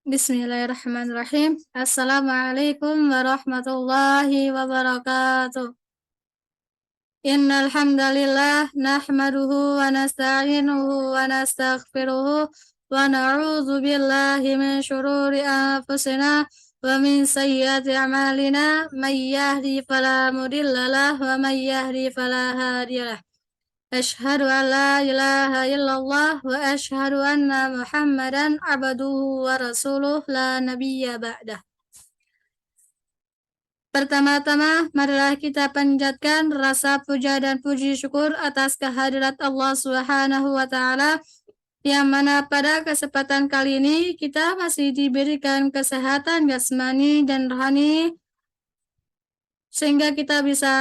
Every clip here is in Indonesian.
Bismillahirrahmanirrahim. Assalamualaikum warahmatullahi wabarakatuh. Innal hamdalillah nahmaduhu wa nasta'inuhu wa nastaghfiruhu wa na'udzu billahi min syururi anfusina wa min sayyiati a'malina may yahdi fala mudhillalah wa may yahdi fala hadiyalah. Asyhadu an la ilaha illallah wa asyhadu anna Muhammadan abduhu wa rasuluh la nabiyya ba'dah. Pertama-tama, marilah kita panjatkan rasa puja dan puji syukur atas kehadirat Allah Subhanahu wa Ta'ala, yang mana pada kesempatan kali ini kita masih diberikan kesehatan jasmani dan rohani, sehingga kita bisa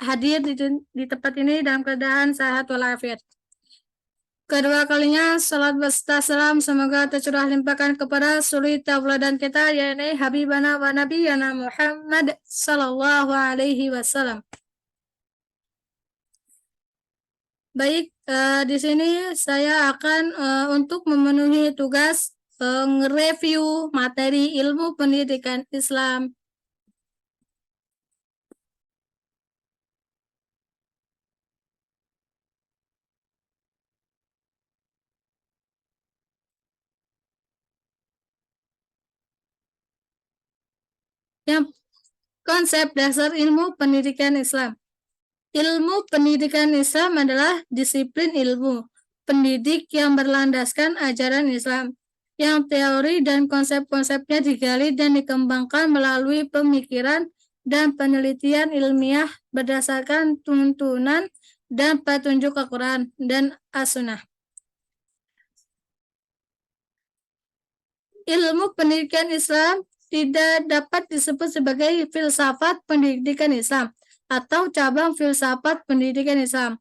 hadir di tempat ini dalam keadaan sehat walafiat. Kedua kalinya, salat beserta salam semoga tercurah limpahkan kepada suri tauladan kita, yakni Habibana wa Nabiyana Muhammad sallallahu alaihi wasallam. Baik, di sini saya akan untuk memenuhi tugas nge-review materi ilmu pendidikan Islam. Yang konsep dasar ilmu pendidikan Islam. Ilmu pendidikan Islam adalah disiplin ilmu pendidik yang berlandaskan ajaran Islam, yang teori dan konsep-konsepnya digali dan dikembangkan melalui pemikiran dan penelitian ilmiah berdasarkan tuntunan dan petunjuk Al-Quran dan As-Sunnah. Ilmu pendidikan Islam tidak dapat disebut sebagai filsafat pendidikan Islam atau cabang filsafat pendidikan Islam.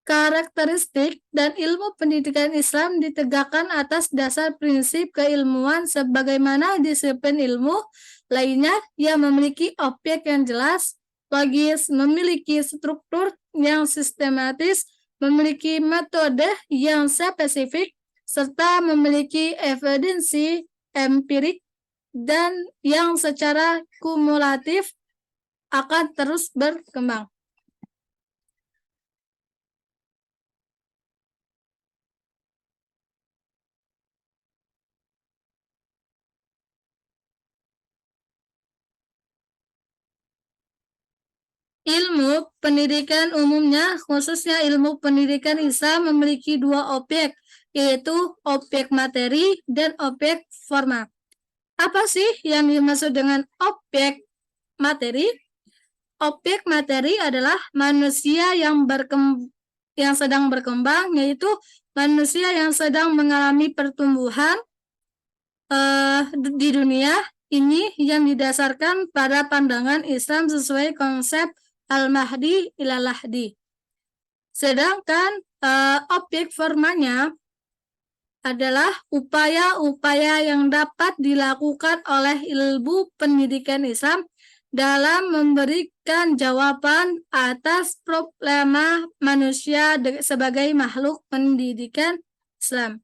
Karakteristik dan ilmu pendidikan Islam ditegakkan atas dasar prinsip keilmuan sebagaimana disiplin ilmu lainnya yang memiliki objek yang jelas, logis, memiliki struktur yang sistematis, memiliki metode yang spesifik, serta memiliki evidensi empirik dan yang secara kumulatif akan terus berkembang. Ilmu pendidikan umumnya, khususnya ilmu pendidikan Islam, memiliki dua objek, yaitu objek materi dan objek formal. Apa sih yang dimaksud dengan objek materi? Objek materi adalah manusia yang sedang berkembang, yaitu manusia yang sedang mengalami pertumbuhan di dunia ini yang didasarkan pada pandangan Islam sesuai konsep al-mahdi ilalahdi. Sedangkan objek formanya adalah upaya-upaya yang dapat dilakukan oleh ilmu pendidikan Islam dalam memberikan jawaban atas problema manusia sebagai makhluk pendidikan Islam.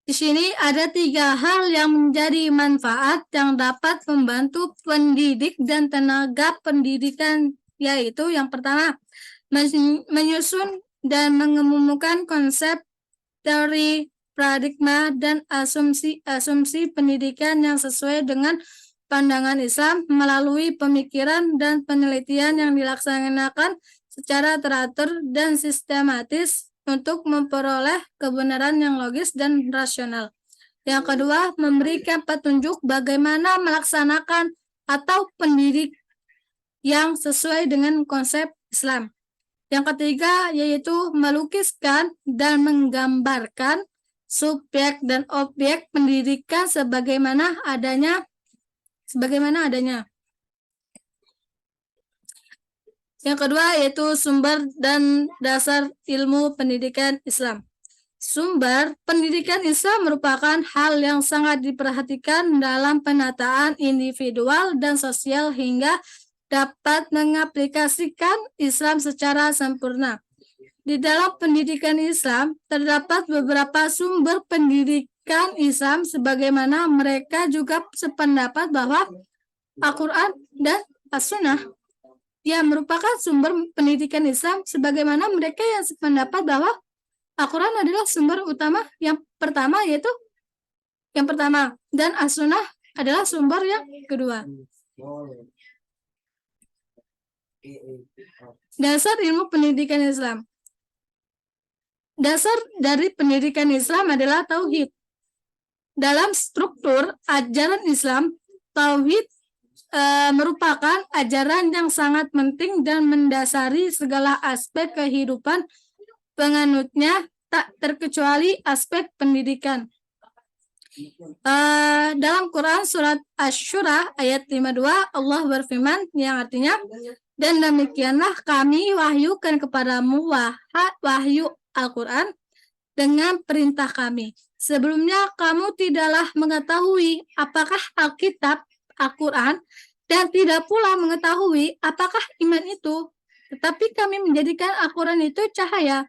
Di sini ada 3 hal yang menjadi manfaat yang dapat membantu pendidik dan tenaga pendidikan, yaitu yang pertama, menyusun dan mengemukakan konsep, teori, paradigma, dan asumsi pendidikan yang sesuai dengan pandangan Islam melalui pemikiran dan penelitian yang dilaksanakan secara teratur dan sistematis untuk memperoleh kebenaran yang logis dan rasional. Yang kedua, memberikan petunjuk bagaimana melaksanakan atau pendidik yang sesuai dengan konsep Islam. Yang ketiga, yaitu melukiskan dan menggambarkan subjek dan objek pendidikan sebagaimana adanya. Yang kedua yaitu sumber dan dasar ilmu pendidikan Islam. Sumber pendidikan Islam merupakan hal yang sangat diperhatikan dalam penataan individual dan sosial hingga dapat mengaplikasikan Islam secara sempurna. Di dalam pendidikan Islam, terdapat beberapa sumber pendidikan Islam sebagaimana mereka juga sependapat bahwa Al-Quran dan As-Sunnah yang merupakan sumber pendidikan Islam sebagaimana mereka yang sependapat bahwa Al-Quran adalah sumber utama yang pertama dan As-Sunnah adalah sumber yang kedua. Dasar ilmu pendidikan Islam. Dasar dari pendidikan Islam adalah tauhid. Dalam struktur ajaran Islam, tauhid merupakan ajaran yang sangat penting dan mendasari segala aspek kehidupan penganutnya, tak terkecuali aspek pendidikan. Dalam Quran surat Asy-Syura ayat 52 Allah berfirman yang artinya, dan demikianlah kami wahyukan kepadamu wahyu Al-Quran dengan perintah kami. Sebelumnya kamu tidaklah mengetahui apakah Alkitab, Al-Quran, dan tidak pula mengetahui apakah iman itu. Tetapi kami menjadikan Al-Quran itu cahaya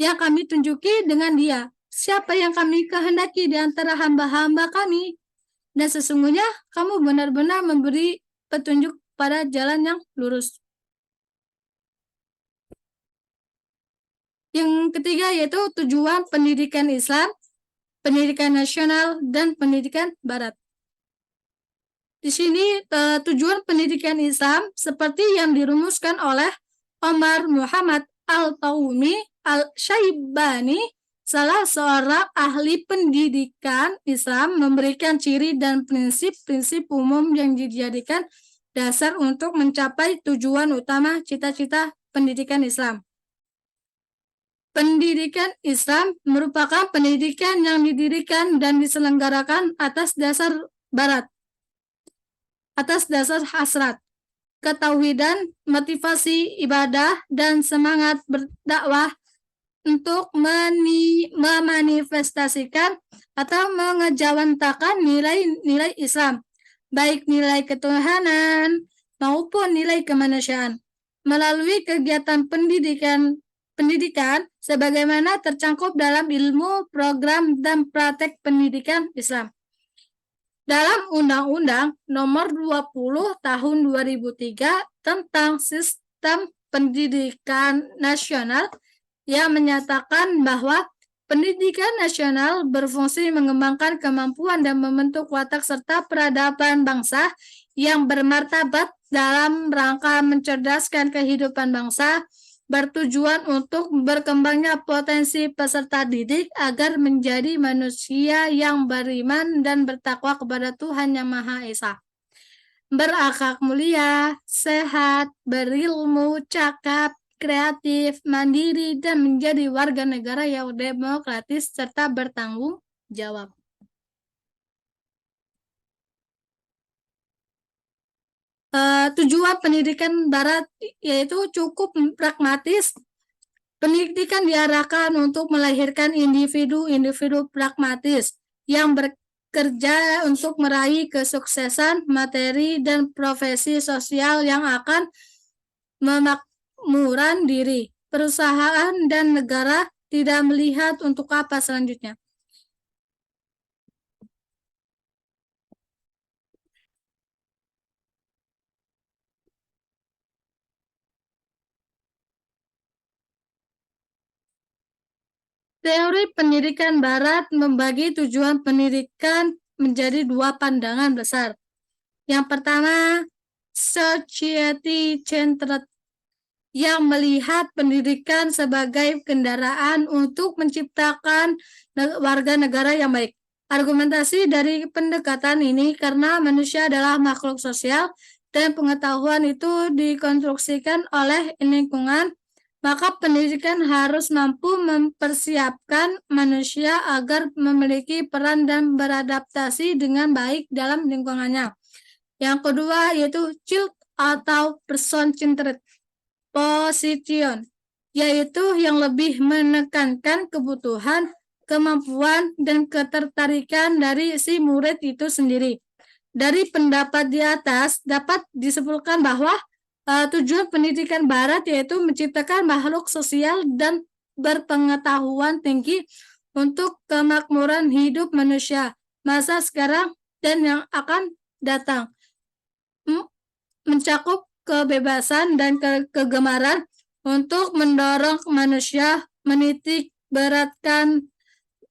yang kami tunjuki dengan dia. Siapa yang kami kehendaki di antara hamba-hamba kami. Dan sesungguhnya kamu benar-benar memberi petunjuk pada jalan yang lurus. Yang ketiga yaitu tujuan pendidikan Islam, pendidikan nasional, dan pendidikan barat. Di sini tujuan pendidikan Islam seperti yang dirumuskan oleh Omar Muhammad Al-Taumi Al-Syaibani, salah seorang ahli pendidikan Islam, memberikan ciri dan prinsip-prinsip umum yang dijadikan dasar untuk mencapai tujuan utama cita-cita pendidikan Islam. Pendidikan Islam merupakan pendidikan yang didirikan dan diselenggarakan atas dasar barat, atas dasar hasrat, ketauhidan, motivasi ibadah, dan semangat berdakwah untuk memanifestasikan atau mengejawantakan nilai-nilai Islam, baik nilai ketuhanan maupun nilai kemanusiaan, melalui kegiatan pendidikan sebagaimana tercangkup dalam ilmu, program, dan praktek pendidikan Islam. Dalam Undang-Undang Nomor 20 Tahun 2003 tentang Sistem Pendidikan Nasional yang menyatakan bahwa pendidikan nasional berfungsi mengembangkan kemampuan dan membentuk watak serta peradaban bangsa yang bermartabat dalam rangka mencerdaskan kehidupan bangsa, bertujuan untuk berkembangnya potensi peserta didik agar menjadi manusia yang beriman dan bertakwa kepada Tuhan Yang Maha Esa, berakhlak mulia, sehat, berilmu, cakap, kreatif, mandiri, dan menjadi warga negara yang demokratis serta bertanggung jawab. Tujuan pendidikan barat yaitu cukup pragmatis. Pendidikan diarahkan untuk melahirkan individu-individu pragmatis yang bekerja untuk meraih kesuksesan materi dan profesi sosial yang akan memakmuran diri, perusahaan, dan negara, tidak melihat untuk apa selanjutnya. Teori pendidikan barat membagi tujuan pendidikan menjadi dua pandangan besar. Yang pertama, society-centered, yang melihat pendidikan sebagai kendaraan untuk menciptakan warga negara yang baik. Argumentasi dari pendekatan ini karena manusia adalah makhluk sosial dan pengetahuan itu dikonstruksikan oleh lingkungan, maka pendidikan harus mampu mempersiapkan manusia agar memiliki peran dan beradaptasi dengan baik dalam lingkungannya. Yang kedua yaitu child atau person-centered position, yaitu yang lebih menekankan kebutuhan, kemampuan, dan ketertarikan dari si murid itu sendiri. Dari pendapat di atas dapat disimpulkan bahwa tujuan pendidikan Barat yaitu menciptakan makhluk sosial dan berpengetahuan tinggi untuk kemakmuran hidup manusia masa sekarang dan yang akan datang, mencakup kebebasan dan kegemaran untuk mendorong manusia menitik beratkan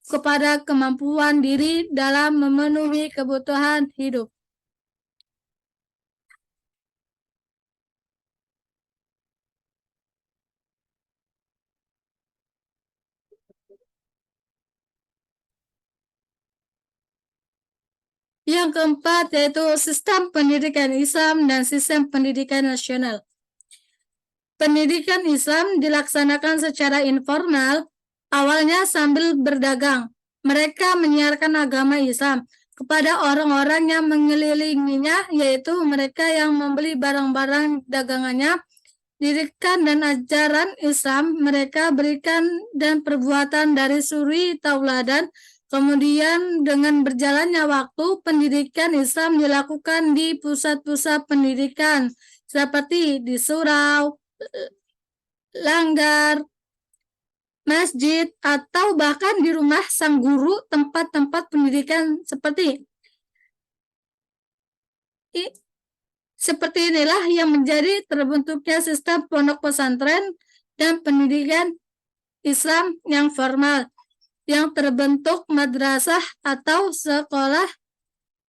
kepada kemampuan diri dalam memenuhi kebutuhan hidup. Yang keempat yaitu sistem pendidikan Islam dan sistem pendidikan nasional. Pendidikan Islam dilaksanakan secara informal, awalnya sambil berdagang. Mereka menyiarkan agama Islam kepada orang-orang yang mengelilinginya, yaitu mereka yang membeli barang-barang dagangannya. Didikan dan ajaran Islam mereka berikan dan perbuatan dari suri tauladan. Kemudian dengan berjalannya waktu, pendidikan Islam dilakukan di pusat-pusat pendidikan seperti di surau, langgar, masjid, atau bahkan di rumah sang guru, tempat-tempat pendidikan seperti inilah yang menjadi terbentuknya sistem pondok pesantren dan pendidikan Islam yang formal, yang terbentuk madrasah atau sekolah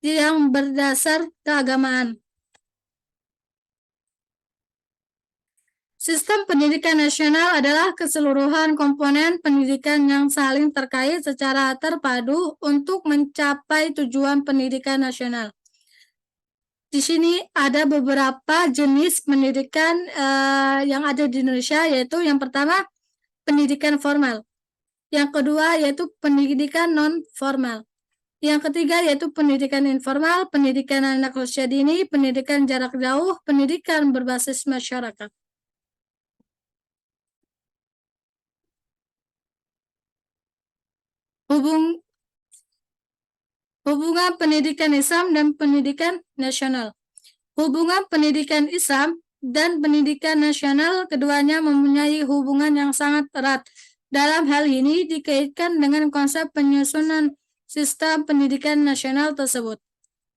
yang berdasar keagamaan. Sistem pendidikan nasional adalah keseluruhan komponen pendidikan yang saling terkait secara terpadu untuk mencapai tujuan pendidikan nasional. Di sini ada beberapa jenis pendidikan yang ada di Indonesia, yaitu yang pertama pendidikan formal. Yang kedua yaitu pendidikan non-formal. Yang ketiga yaitu pendidikan informal, pendidikan anak usia dini, pendidikan jarak jauh, pendidikan berbasis masyarakat. Hubungan pendidikan Islam dan pendidikan nasional. Hubungan pendidikan Islam dan pendidikan nasional keduanya mempunyai hubungan yang sangat erat. Dalam hal ini dikaitkan dengan konsep penyusunan sistem pendidikan nasional tersebut.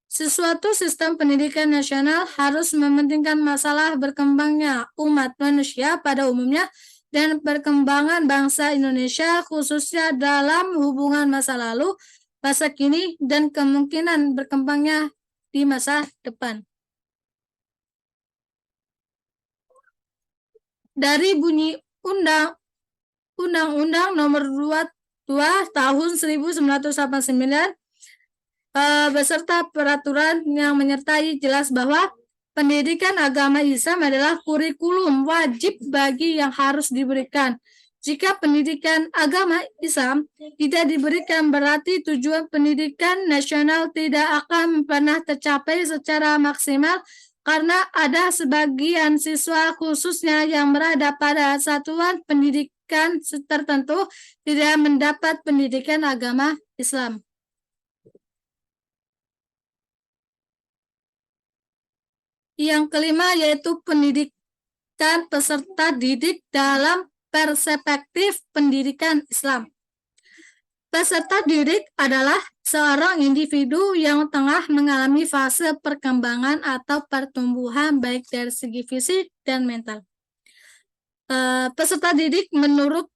Sesuatu sistem pendidikan nasional harus mementingkan masalah berkembangnya umat manusia pada umumnya dan perkembangan bangsa Indonesia khususnya dalam hubungan masa lalu, masa kini, dan kemungkinan berkembangnya di masa depan. Dari bunyi Undang-Undang Nomor 22 Tahun 1989 beserta peraturan yang menyertai jelas bahwa pendidikan agama Islam adalah kurikulum wajib bagi yang harus diberikan. Jika pendidikan agama Islam tidak diberikan, berarti tujuan pendidikan nasional tidak akan pernah tercapai secara maksimal karena ada sebagian siswa khususnya yang berada pada satuan pendidikan tertentu tidak mendapat pendidikan agama Islam. Yang kelima yaitu pendidikan peserta didik dalam perspektif pendidikan Islam. Peserta didik adalah seorang individu yang tengah mengalami fase perkembangan atau pertumbuhan baik dari segi fisik dan mental. Peserta didik menurut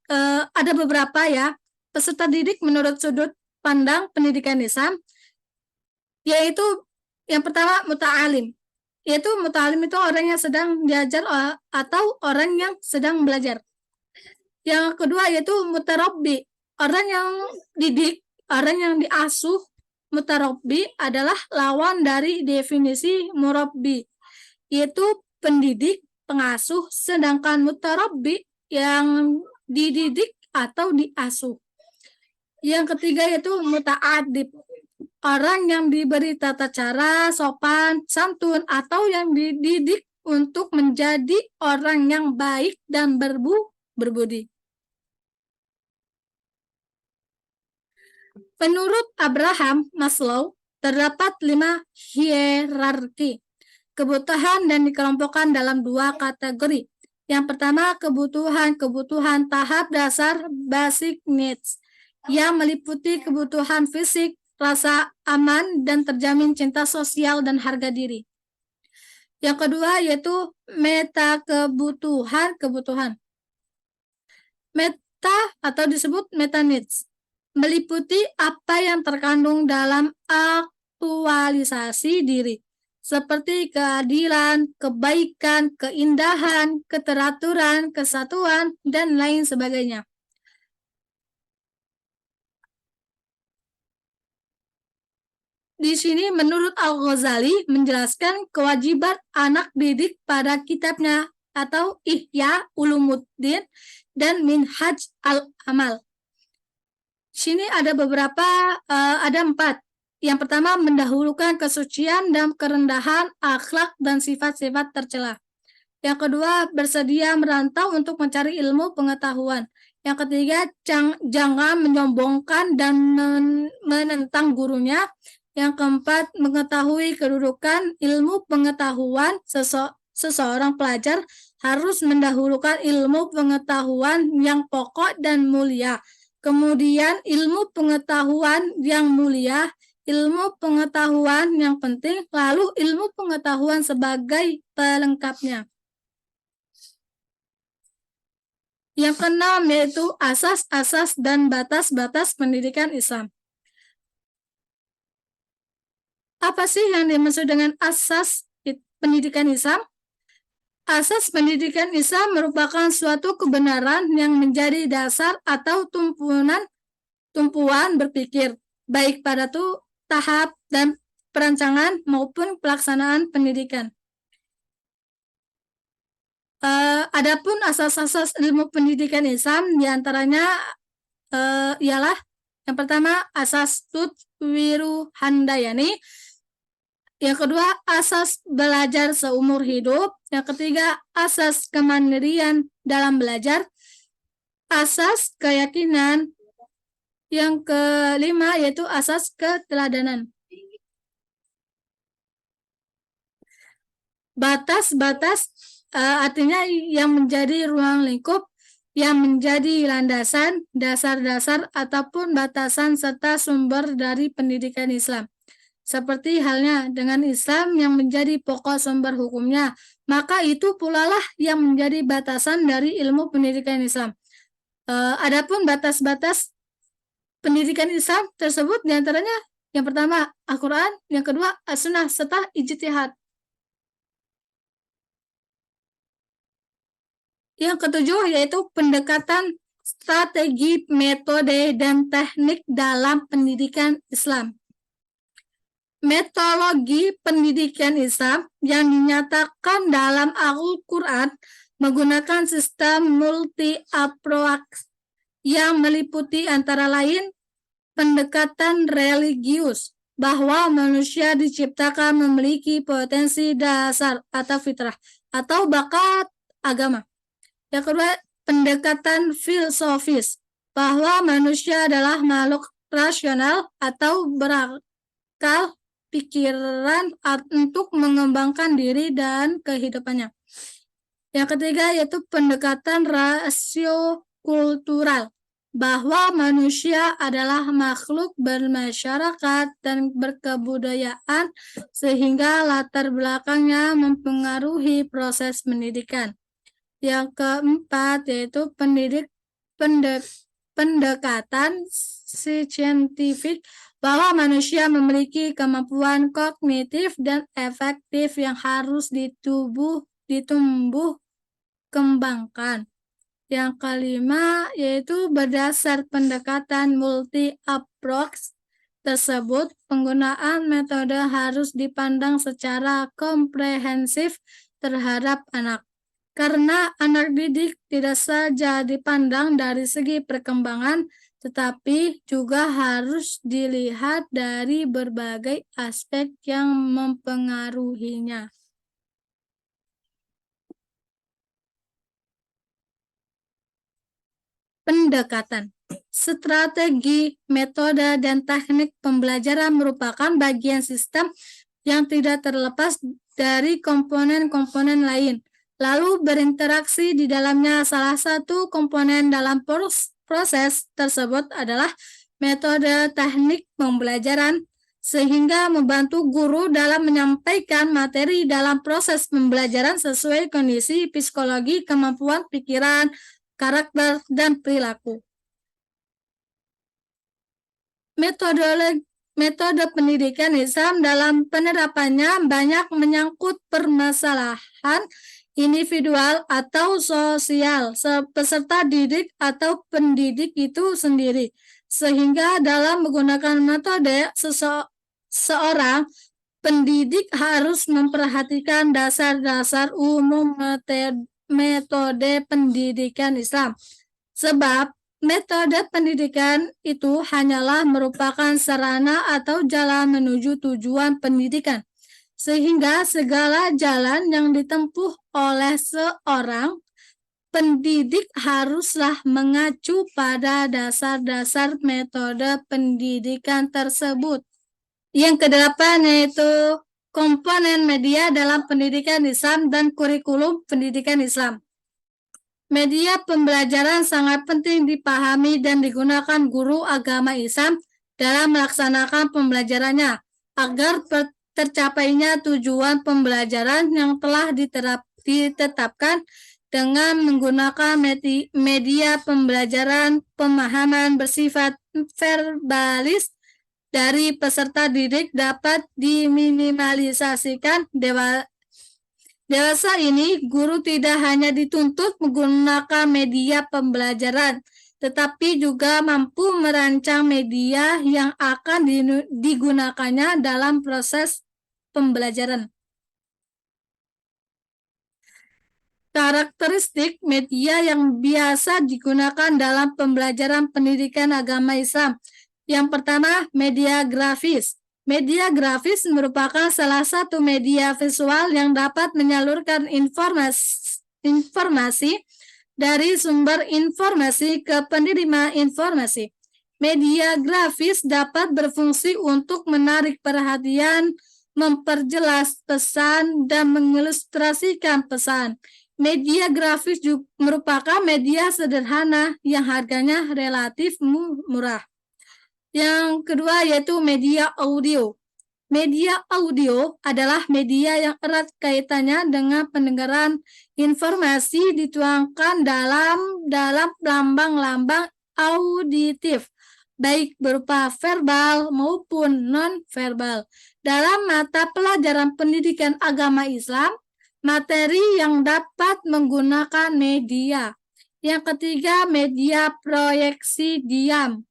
ada beberapa ya. Peserta didik menurut sudut pandang pendidikan Islam, yaitu yang pertama muta'alim. Yaitu muta'alim itu orang yang sedang diajar atau orang yang sedang belajar. Yang kedua yaitu mutarabbi, orang yang didik, orang yang diasuh. Mutarabbi adalah lawan dari definisi murabbi, yaitu pendidik, pengasuh, sedangkan mutarabbi yang dididik atau diasuh. Yang ketiga yaitu muta'adib, orang yang diberi tata cara, sopan, santun, atau yang dididik untuk menjadi orang yang baik dan berbudi. Menurut Abraham Maslow, Terdapat 5 hierarki kebutuhan dan dikelompokkan dalam 2 kategori. Yang pertama, kebutuhan tahap dasar basic needs yang meliputi kebutuhan fisik, rasa aman, dan terjamin cinta sosial dan harga diri. Yang kedua yaitu meta kebutuhan. Meta atau disebut meta needs meliputi apa yang terkandung dalam aktualisasi diri, seperti keadilan, kebaikan, keindahan, keteraturan, kesatuan, dan lain sebagainya. Di sini menurut Al-Ghazali menjelaskan kewajiban anak didik pada kitabnya atau Ihya Ulumuddin dan Minhaj al-Amal. Sini ada ada 4. Yang pertama, mendahulukan kesucian dan kerendahan akhlak dan sifat-sifat tercela. Yang kedua, bersedia merantau untuk mencari ilmu pengetahuan. Yang ketiga, jangan menyombongkan dan menentang gurunya. Yang keempat, mengetahui kedudukan ilmu pengetahuan. Seseorang pelajar harus mendahulukan ilmu pengetahuan yang pokok dan mulia. Kemudian ilmu pengetahuan yang mulia, ilmu pengetahuan yang penting, lalu ilmu pengetahuan sebagai pelengkapnya. Yang keenam yaitu asas-asas dan batas-batas pendidikan Islam. Apa sih yang dimaksud dengan asas pendidikan Islam? Asas pendidikan Islam merupakan suatu kebenaran yang menjadi dasar atau tumpuan berpikir, baik pada tahap dan perancangan maupun pelaksanaan pendidikan. Adapun asas-asas ilmu pendidikan Islam diantaranya ialah yang pertama asas Tutwiru Handayani, yang kedua asas belajar seumur hidup, yang ketiga asas kemandirian dalam belajar, asas keyakinan, yang kelima yaitu asas keteladanan. Batas-batas artinya yang menjadi ruang lingkup, yang menjadi landasan, dasar-dasar, ataupun batasan serta sumber dari pendidikan Islam. Seperti halnya dengan Islam yang menjadi pokok sumber hukumnya, maka itu pula lah yang menjadi batasan dari ilmu pendidikan Islam. Adapun batas-batas pendidikan Islam tersebut diantaranya yang pertama Al-Quran, yang kedua As-Sunnah, serta ijtihad. Yang ketujuh yaitu pendekatan strategi, metode, dan teknik dalam pendidikan Islam. Metodologi pendidikan Islam yang dinyatakan dalam Al-Quran menggunakan sistem multi-approach yang meliputi antara lain pendekatan religius, bahwa manusia diciptakan memiliki potensi dasar atau fitrah atau bakat agama. Yang kedua, pendekatan filosofis, bahwa manusia adalah makhluk rasional atau berakal pikiran untuk mengembangkan diri dan kehidupannya. Yang ketiga yaitu pendekatan rasio kultural, bahwa manusia adalah makhluk bermasyarakat dan berkebudayaan sehingga latar belakangnya mempengaruhi proses pendidikan. Yang keempat yaitu pendekatan saintifik, bahwa manusia memiliki kemampuan kognitif dan efektif yang harus ditumbuh kembangkan. Yang kelima yaitu berdasar pendekatan multi-approach tersebut, penggunaan metode harus dipandang secara komprehensif terhadap anak. Karena anak didik tidak saja dipandang dari segi perkembangan, tetapi juga harus dilihat dari berbagai aspek yang mempengaruhinya. Pendekatan. Strategi, metode, dan teknik pembelajaran merupakan bagian sistem yang tidak terlepas dari komponen-komponen lain, lalu berinteraksi di dalamnya. Salah satu komponen dalam proses tersebut adalah metode teknik pembelajaran, sehingga membantu guru dalam menyampaikan materi dalam proses pembelajaran sesuai kondisi psikologi, kemampuan pikiran, karakter, dan perilaku. Metode pendidikan Islam dalam penerapannya banyak menyangkut permasalahan individual atau sosial peserta didik atau pendidik itu sendiri, sehingga dalam menggunakan metode seorang pendidik harus memperhatikan dasar-dasar umum metode pendidikan Islam, sebab metode pendidikan itu hanyalah merupakan sarana atau jalan menuju tujuan pendidikan, sehingga segala jalan yang ditempuh oleh seorang pendidik haruslah mengacu pada dasar-dasar metode pendidikan tersebut. Yang kedelapan yaitu komponen media dalam pendidikan Islam dan kurikulum pendidikan Islam. Media pembelajaran sangat penting dipahami dan digunakan guru agama Islam dalam melaksanakan pembelajarannya agar tercapainya tujuan pembelajaran yang telah ditetapkan dengan menggunakan media pembelajaran. Pemahaman bersifat verbalis dari peserta didik dapat diminimalisasikan. Dewasa ini, guru tidak hanya dituntut menggunakan media pembelajaran, tetapi juga mampu merancang media yang akan digunakannya dalam proses pembelajaran. Karakteristik media yang biasa digunakan dalam pembelajaran pendidikan agama Islam. Yang pertama, media grafis. Media grafis merupakan salah satu media visual yang dapat menyalurkan informasi dari sumber informasi ke penerima informasi. Media grafis dapat berfungsi untuk menarik perhatian, memperjelas pesan, dan mengilustrasikan pesan. Media grafis juga merupakan media sederhana yang harganya relatif murah. Yang kedua yaitu media audio. Media audio adalah media yang erat kaitannya dengan pendengaran. Informasi dituangkan dalam lambang-lambang auditif, baik berupa verbal maupun non-verbal. Dalam mata pelajaran pendidikan agama Islam, materi yang dapat menggunakan media. Yang ketiga, media proyeksi diam.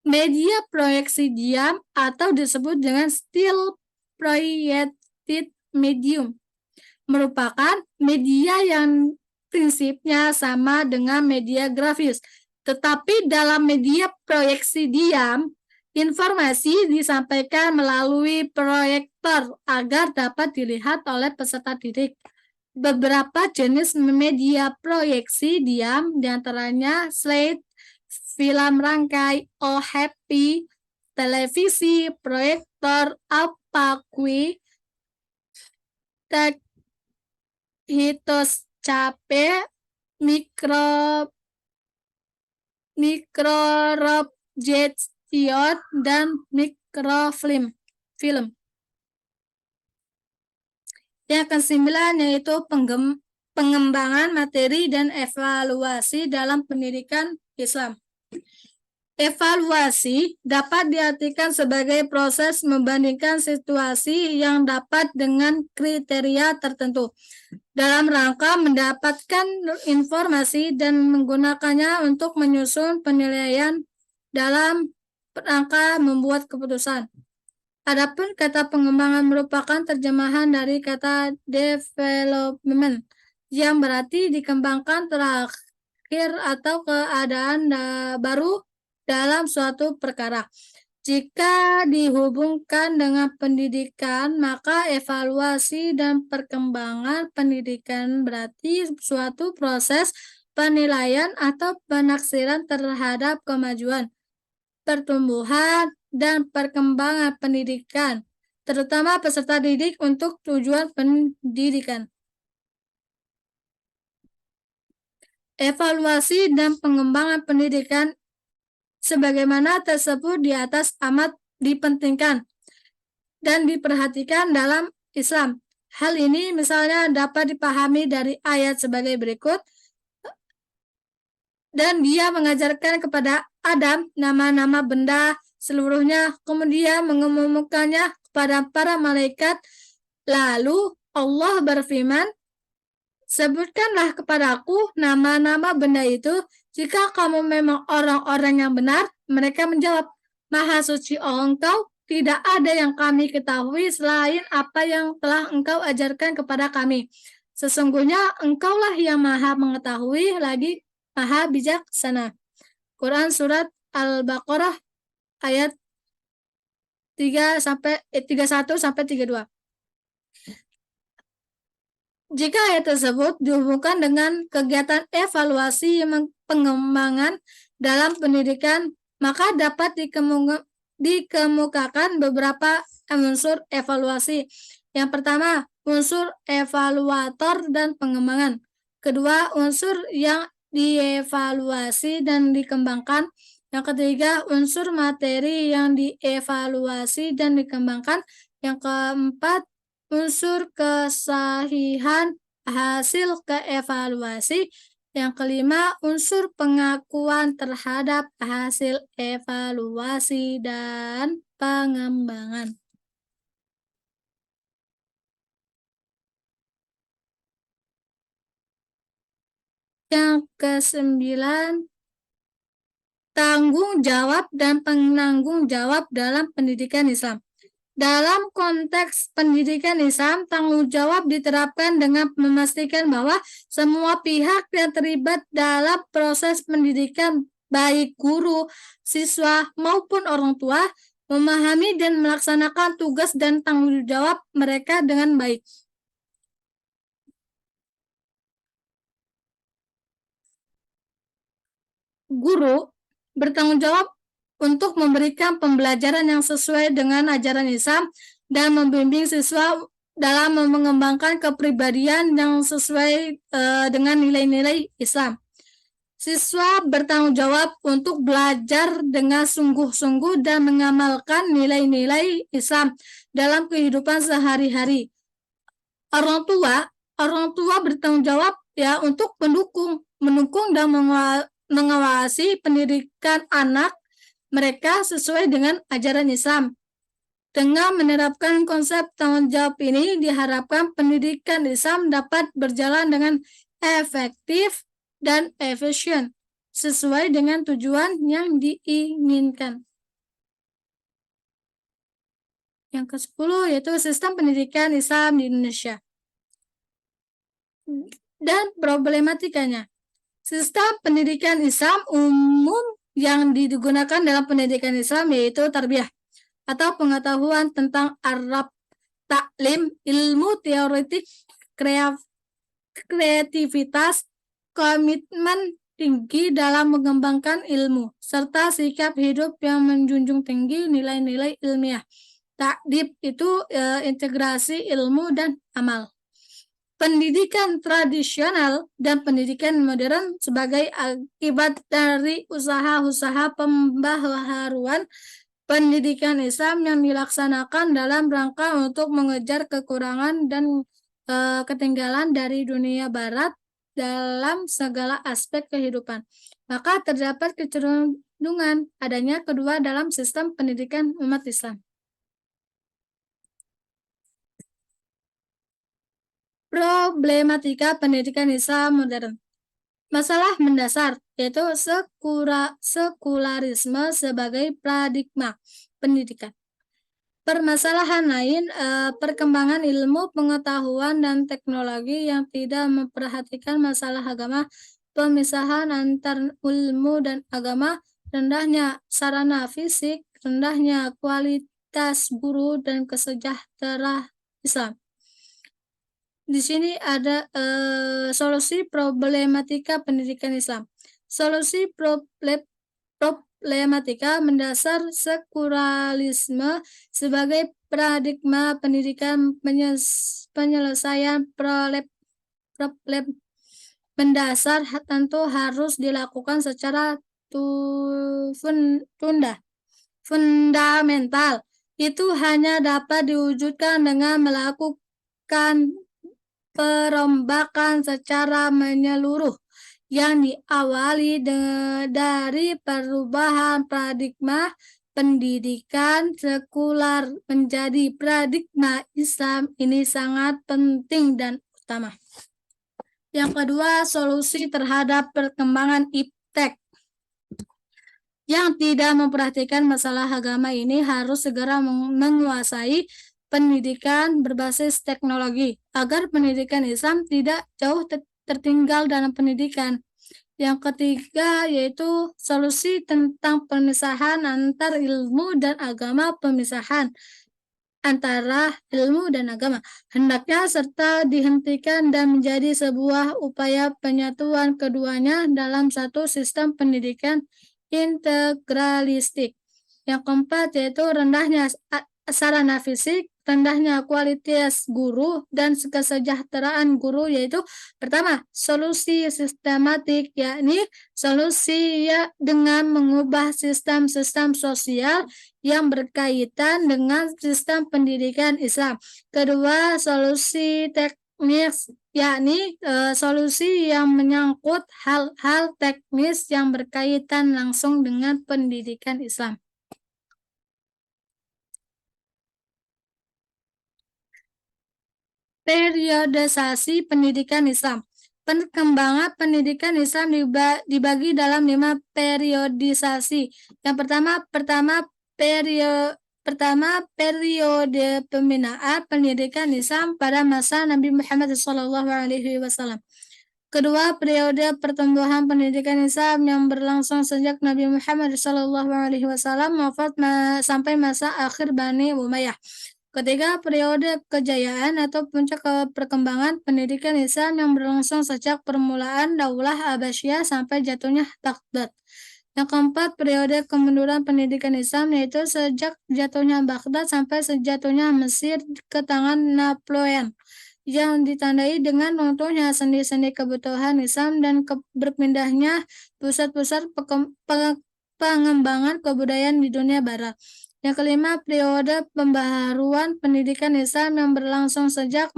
Media proyeksi diam atau disebut dengan still projected medium merupakan media yang prinsipnya sama dengan media grafis, tetapi dalam media proyeksi diam, informasi disampaikan melalui proyektor agar dapat dilihat oleh peserta didik. Beberapa jenis media proyeksi diam diantaranya slide, film rangkai, OHP, televisi, proyektor, apakui, hitoscape, microprojection, dan microfilm. Yang kesembilan yaitu pengembangan materi dan evaluasi dalam pendidikan Islam. Evaluasi dapat diartikan sebagai proses membandingkan situasi yang dapat dengan kriteria tertentu dalam rangka mendapatkan informasi dan menggunakannya untuk menyusun penilaian dalam rangka membuat keputusan. Adapun kata pengembangan merupakan terjemahan dari kata development yang berarti dikembangkan terakhir atau keadaan baru dalam suatu perkara. Jika dihubungkan dengan pendidikan, maka evaluasi dan perkembangan pendidikan berarti suatu proses penilaian atau penaksiran terhadap kemajuan, pertumbuhan, dan perkembangan pendidikan, terutama peserta didik untuk tujuan pendidikan. Evaluasi dan pengembangan pendidikan sebagaimana tersebut di atas amat dipentingkan dan diperhatikan dalam Islam. Hal ini misalnya dapat dipahami dari ayat sebagai berikut. Dan dia mengajarkan kepada Adam nama-nama benda seluruhnya, kemudian mengumumkannya kepada para malaikat. Lalu Allah berfirman, sebutkanlah kepadaku nama-nama benda itu. Jika kamu memang orang-orang yang benar, mereka menjawab, Maha suci Engkau, tidak ada yang kami ketahui selain apa yang telah Engkau ajarkan kepada kami. Sesungguhnya Engkaulah yang Maha mengetahui lagi Maha bijaksana. Quran Surat Al-Baqarah ayat 31-32. Jika ayat tersebut dihubungkan dengan kegiatan evaluasi pengembangan dalam pendidikan, maka dapat dikemukakan beberapa unsur evaluasi. Yang pertama, unsur evaluator dan pengembangan. Kedua, unsur yang dievaluasi dan dikembangkan. Yang ketiga, unsur materi yang dievaluasi dan dikembangkan. Yang keempat, unsur kesahihan hasil keevaluasi. Yang kelima, unsur pengakuan terhadap hasil evaluasi dan pengembangan. Yang kesembilan, tanggung jawab dan penanggung jawab dalam pendidikan Islam. Dalam konteks pendidikan Islam, tanggung jawab diterapkan dengan memastikan bahwa semua pihak yang terlibat dalam proses pendidikan, baik guru, siswa, maupun orang tua, memahami dan melaksanakan tugas dan tanggung jawab mereka dengan baik. Guru bertanggung jawab untuk memberikan pembelajaran yang sesuai dengan ajaran Islam dan membimbing siswa dalam mengembangkan kepribadian yang sesuai dengan nilai-nilai Islam. Siswa bertanggung jawab untuk belajar dengan sungguh-sungguh dan mengamalkan nilai-nilai Islam dalam kehidupan sehari-hari. Orang tua bertanggung jawab ya untuk mendukung dan mengawasi pendidikan anak mereka sesuai dengan ajaran Islam. Dengan menerapkan konsep tanggung jawab ini, diharapkan pendidikan Islam dapat berjalan dengan efektif dan efisien, sesuai dengan tujuan yang diinginkan. Yang ke-10 yaitu sistem pendidikan Islam di Indonesia dan problematikanya. Sistem pendidikan Islam umum yang digunakan dalam pendidikan Islam yaitu tarbiyah atau pengetahuan tentang Arab, taklim, ilmu teoretik, kreativitas, komitmen tinggi dalam mengembangkan ilmu, serta sikap hidup yang menjunjung tinggi nilai-nilai ilmiah. Ta'dib itu integrasi ilmu dan amal. Pendidikan tradisional dan pendidikan modern sebagai akibat dari usaha-usaha pembaharuan pendidikan Islam yang dilaksanakan dalam rangka untuk mengejar kekurangan dan ketinggalan dari dunia barat dalam segala aspek kehidupan. Maka terdapat kecenderungan adanya kedua dalam sistem pendidikan umat Islam. Problematika pendidikan Islam modern. Masalah mendasar yaitu sekularisme sebagai paradigma pendidikan. Permasalahan lain, perkembangan ilmu, pengetahuan, dan teknologi yang tidak memperhatikan masalah agama, pemisahan antar ilmu dan agama, rendahnya sarana fisik, rendahnya kualitas guru, dan kesejahteraan Islam. di sini ada solusi problematika pendidikan Islam. Solusi problematika mendasar sekularilisme sebagai paradigma pendidikan penyelesaian problem mendasar tentu harus dilakukan secara fundamental. Itu hanya dapat diwujudkan dengan melakukan perombakan secara menyeluruh yang diawali dari perubahan paradigma pendidikan sekular menjadi paradigma Islam. Ini sangat penting dan utama. Yang kedua, solusi terhadap perkembangan iptek. Yang tidak memperhatikan masalah agama ini harus segera menguasai pendidikan berbasis teknologi agar pendidikan Islam tidak jauh tertinggal dalam pendidikan. Yang ketiga yaitu solusi tentang pemisahan antar ilmu dan agama. Pemisahan antara ilmu dan agama hendaknya serta dihentikan dan menjadi sebuah upaya penyatuan keduanya dalam satu sistem pendidikan integralistik. Yang keempat yaitu rendahnya sarana fisik, rendahnya kualitas guru, dan kesejahteraan guru, yaitu pertama, solusi sistematik, yakni solusi dengan mengubah sistem-sistem sosial yang berkaitan dengan sistem pendidikan Islam. Kedua, solusi teknis, yakni solusi yang menyangkut hal-hal teknis yang berkaitan langsung dengan pendidikan Islam. Periodisasi pendidikan Islam. Perkembangan pendidikan Islam dibagi dalam 5 periodisasi. Yang periode pembinaan pendidikan Islam pada masa Nabi Muhammad SAW. Kedua, periode pertumbuhan pendidikan Islam yang berlangsung sejak Nabi Muhammad SAW wafat sampai masa akhir Bani Umayyah. Ketiga, periode kejayaan atau puncak perkembangan pendidikan Islam yang berlangsung sejak permulaan Daulah Abbasiyah sampai jatuhnya Baghdad. Yang keempat, periode kemunduran pendidikan Islam yaitu sejak jatuhnya Baghdad sampai sejatuhnya Mesir ke tangan Napoleon, yang ditandai dengan runtuhnya sendi-sendi kebutuhan Islam dan berpindahnya pusat-pusat pengembangan kebudayaan di dunia barat. Yang kelima, periode pembaharuan pendidikan Islam yang berlangsung sejak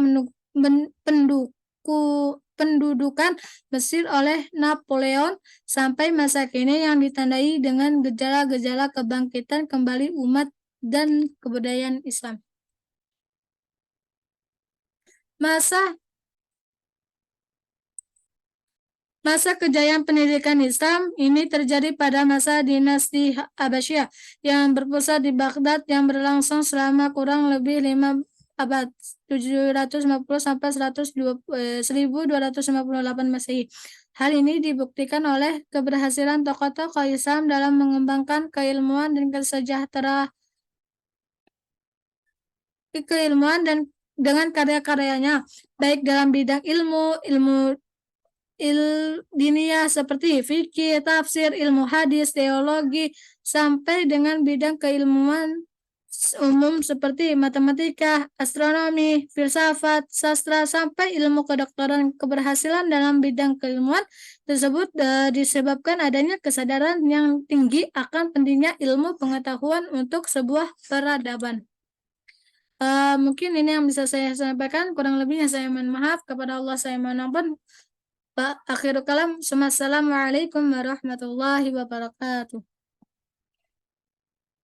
pendudukan Mesir oleh Napoleon sampai masa kini yang ditandai dengan gejala-gejala kebangkitan kembali umat dan kebudayaan Islam. Masa kejayaan pendidikan Islam ini terjadi pada masa dinasti Abbasiyah yang berpusat di Baghdad yang berlangsung selama kurang lebih 5 abad 750 sampai 1258 Masehi. Hal ini dibuktikan oleh keberhasilan tokoh-tokoh Islam dalam mengembangkan keilmuan dan dengan karya-karyanya baik dalam bidang ilmu diniyah seperti fikih, tafsir, ilmu hadis, teologi, sampai dengan bidang keilmuan umum seperti matematika, astronomi, filsafat, sastra, sampai ilmu kedokteran. Keberhasilan dalam bidang keilmuan tersebut disebabkan adanya kesadaran yang tinggi akan pentingnya ilmu pengetahuan untuk sebuah peradaban. Mungkin ini yang bisa saya sampaikan, kurang lebihnya saya mohon maaf, kepada Allah saya mohon ampun. Akhirul kalam, assalamualaikum warahmatullahi wabarakatuh.